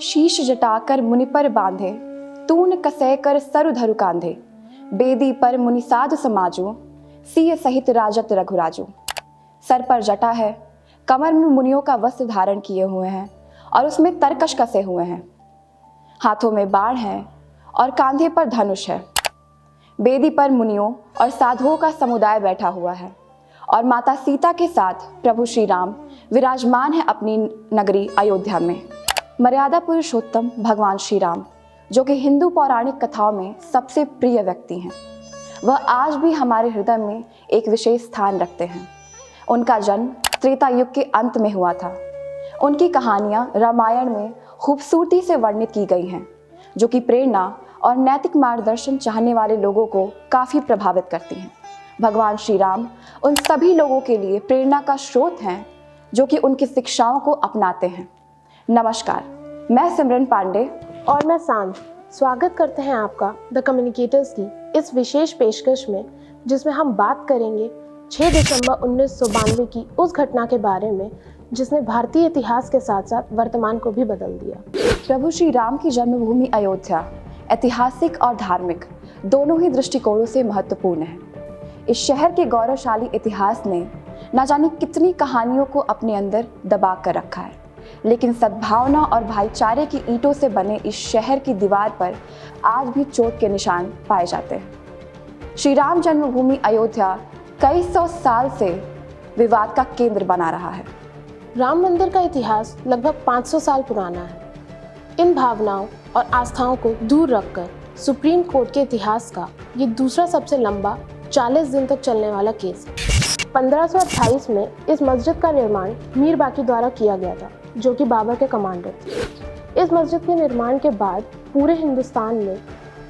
शीश जटाकर मुनि पर बांधे, तून कसै कर सरु धरु कांधे। बेदी पर मुनि साधु समाजू, सिय सहित राजत रघुराजू। सर पर जटा है, कमर में मुनियों का वस्त्र धारण किए हुए हैं और उसमें तरकश कसे हुए हैं। हाथों में बाण है और कांधे पर धनुष है। बेदी पर मुनियों और साधुओं का समुदाय बैठा हुआ है और माता सीता के साथ प्रभु श्री राम विराजमान है अपनी नगरी अयोध्या में। मर्यादा पुरुषोत्तम भगवान श्री राम, जो कि हिंदू पौराणिक कथाओं में सबसे प्रिय व्यक्ति हैं, वह आज भी हमारे हृदय में एक विशेष स्थान रखते हैं। उनका जन्म त्रेता युग के अंत में हुआ था। उनकी कहानियाँ रामायण में खूबसूरती से वर्णित की गई हैं, जो कि प्रेरणा और नैतिक मार्गदर्शन चाहने वाले लोगों को काफ़ी प्रभावित करती हैं। भगवान श्री राम उन सभी लोगों के लिए प्रेरणा का स्रोत हैं जो कि उनकी शिक्षाओं को अपनाते हैं। नमस्कार, मैं सिमरन पांडे और मैं सांझ स्वागत करते हैं आपका द कम्युनिकेटर्स की इस विशेष पेशकश में, जिसमें हम बात करेंगे 6 दिसंबर 1992 की उस घटना के बारे में जिसने भारतीय इतिहास के साथ साथ वर्तमान को भी बदल दिया। प्रभु श्री राम की जन्मभूमि अयोध्या ऐतिहासिक और धार्मिक दोनों ही दृष्टिकोणों से महत्वपूर्ण है। इस शहर के गौरवशाली इतिहास ने न जाने कितनी कहानियों को अपने अंदर दबा कर रखा है, लेकिन सद्भावना और भाईचारे की ईंटों से बने इस शहर की दीवार पर आज भी चोट के निशान पाए जाते हैं। श्री राम जन्मभूमि अयोध्या कई सौ साल से विवाद का केंद्र बना रहा है। राम मंदिर का इतिहास लगभग 500 साल पुराना है। इन भावनाओं और आस्थाओं को दूर रखकर सुप्रीम कोर्ट के इतिहास का ये दूसरा सबसे लंबा 40 दिन तक चलने वाला केस है। 1528 में इस मस्जिद का निर्माण मीर बाकी द्वारा किया गया था, जो कि बाबर के कमांडर थे। इस मस्जिद के निर्माण के बाद पूरे हिंदुस्तान में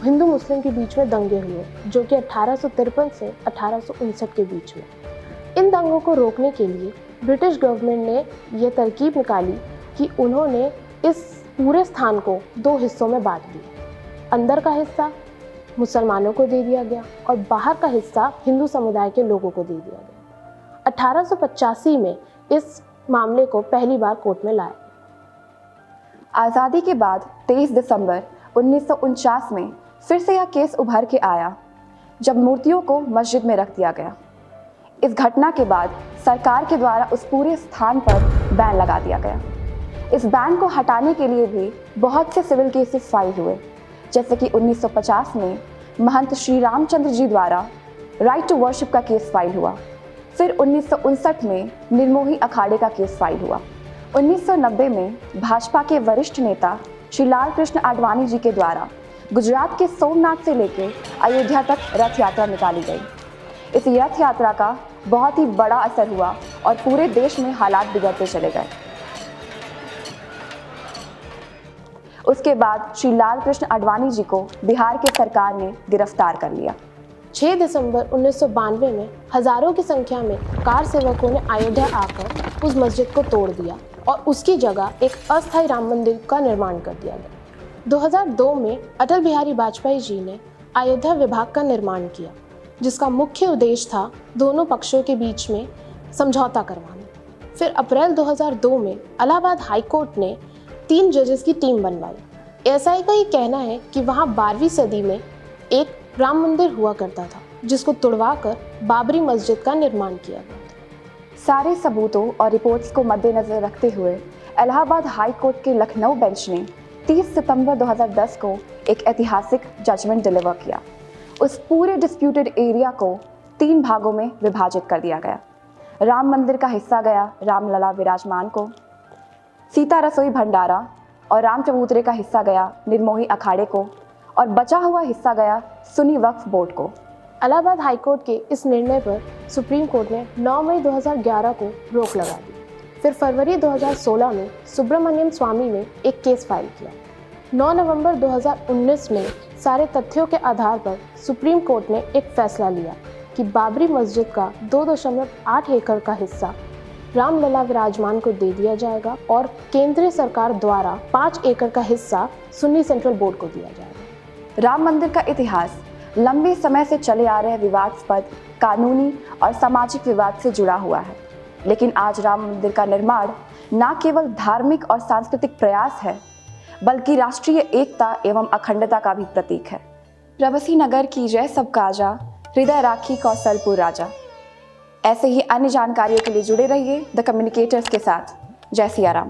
हिंदू मुस्लिम के बीच में दंगे हुए, जो कि 1853 से 1859 के बीच में। इन दंगों को रोकने के लिए ब्रिटिश गवर्नमेंट ने यह तरकीब निकाली कि उन्होंने इस पूरे स्थान को 2 हिस्सों में बांट दिया। अंदर का हिस्सा मुसलमानों को दे दिया गया और बाहर का हिस्सा हिंदू समुदाय के लोगों को दे दिया गया। 1885 में इस मामले को पहली बार कोर्ट में लाया। आज़ादी के बाद 23 दिसंबर 1949 में फिर से यह केस उभर के आया, जब मूर्तियों को मस्जिद में रख दिया गया। इस घटना के बाद सरकार के द्वारा उस पूरे स्थान पर बैन लगा दिया गया। इस बैन को हटाने के लिए भी बहुत से सिविल केसेस फाइल हुए, जैसे कि 1950 में महंत श्री रामचंद्र जी द्वारा राइट टू वर्शिप का केस फाइल हुआ। फिर 1959 में निर्मोही अखाड़े का केस फाइल हुआ। 1990 में भाजपा के वरिष्ठ नेता श्री लाल कृष्ण आडवाणी जी के द्वारा गुजरात के सोमनाथ से लेकर अयोध्या तक रथ यात्रा निकाली गई। इस रथ यात्रा का बहुत ही बड़ा असर हुआ और पूरे देश में हालात बिगड़ते चले गए। उसके बाद श्री लाल कृष्ण आडवाणी जी को बिहार के सरकार ने गिरफ्तार कर लिया। 6 दिसंबर 1992 में हजारों की संख्या में कार सेवकों ने अयोध्या आकर उस मस्जिद को तोड़ दिया और उसकी जगह एक अस्थायी राम मंदिर का निर्माण कर दिया गया। 2002 में अटल बिहारी वाजपेयी जी ने अयोध्या विभाग का निर्माण किया, जिसका मुख्य उद्देश्य था दोनों पक्षों के बीच में समझौता करवाना। फिर अप्रैल 2002 में इलाहाबाद हाई कोर्ट ने 3 जजेस की टीम बनवाई। एएसआई का ये कहना है कि वहाँ 12वीं सदी में एक राम मंदिर हुआ करता था, जिसको तुड़वाकर बाबरी मस्जिद का निर्माण किया गया था। सारे सबूतों और रिपोर्ट्स को मद्देनजर रखते हुए इलाहाबाद हाई कोर्ट के लखनऊ बेंच ने 30 सितंबर 2010 को एक ऐतिहासिक जजमेंट डिलीवर किया। उस पूरे डिस्प्यूटेड एरिया को 3 भागों में विभाजित कर दिया गया। राम मंदिर का हिस्सा गया रामलला विराजमान को, सीता रसोई भंडारा और राम चबूतरे का हिस्सा गया निर्मोही अखाड़े को, और बचा हुआ हिस्सा गया सुन्नी वक्फ बोर्ड को। इलाहाबाद हाई कोर्ट के इस निर्णय पर सुप्रीम कोर्ट ने 9 मई 2011 को रोक लगा दी। फिर फरवरी 2016 में सुब्रमण्यम स्वामी ने एक केस फाइल किया। 9 नवंबर 2019 में सारे तथ्यों के आधार पर सुप्रीम कोर्ट ने एक फैसला लिया कि बाबरी मस्जिद का 2.8 एकड़ का हिस्सा रामलला विराजमान को दे दिया जाएगा और केंद्रीय सरकार द्वारा 5 एकड़ का हिस्सा सुन्नी सेंट्रल बोर्ड को दिया जाएगा। राम मंदिर का इतिहास लंबे समय से चले आ रहे विवादास्पद कानूनी और सामाजिक विवाद से जुड़ा हुआ है, लेकिन आज राम मंदिर का निर्माण न केवल धार्मिक और सांस्कृतिक प्रयास है, बल्कि राष्ट्रीय एकता एवं अखंडता का भी प्रतीक है। प्रवासी नगर की जय सब काजा, हृदय राखी कौशलपुर राजा। ऐसे ही अन्य जानकारियों के लिए जुड़े रहिए द कम्युनिकेटर्स के साथ। जय सिया राम।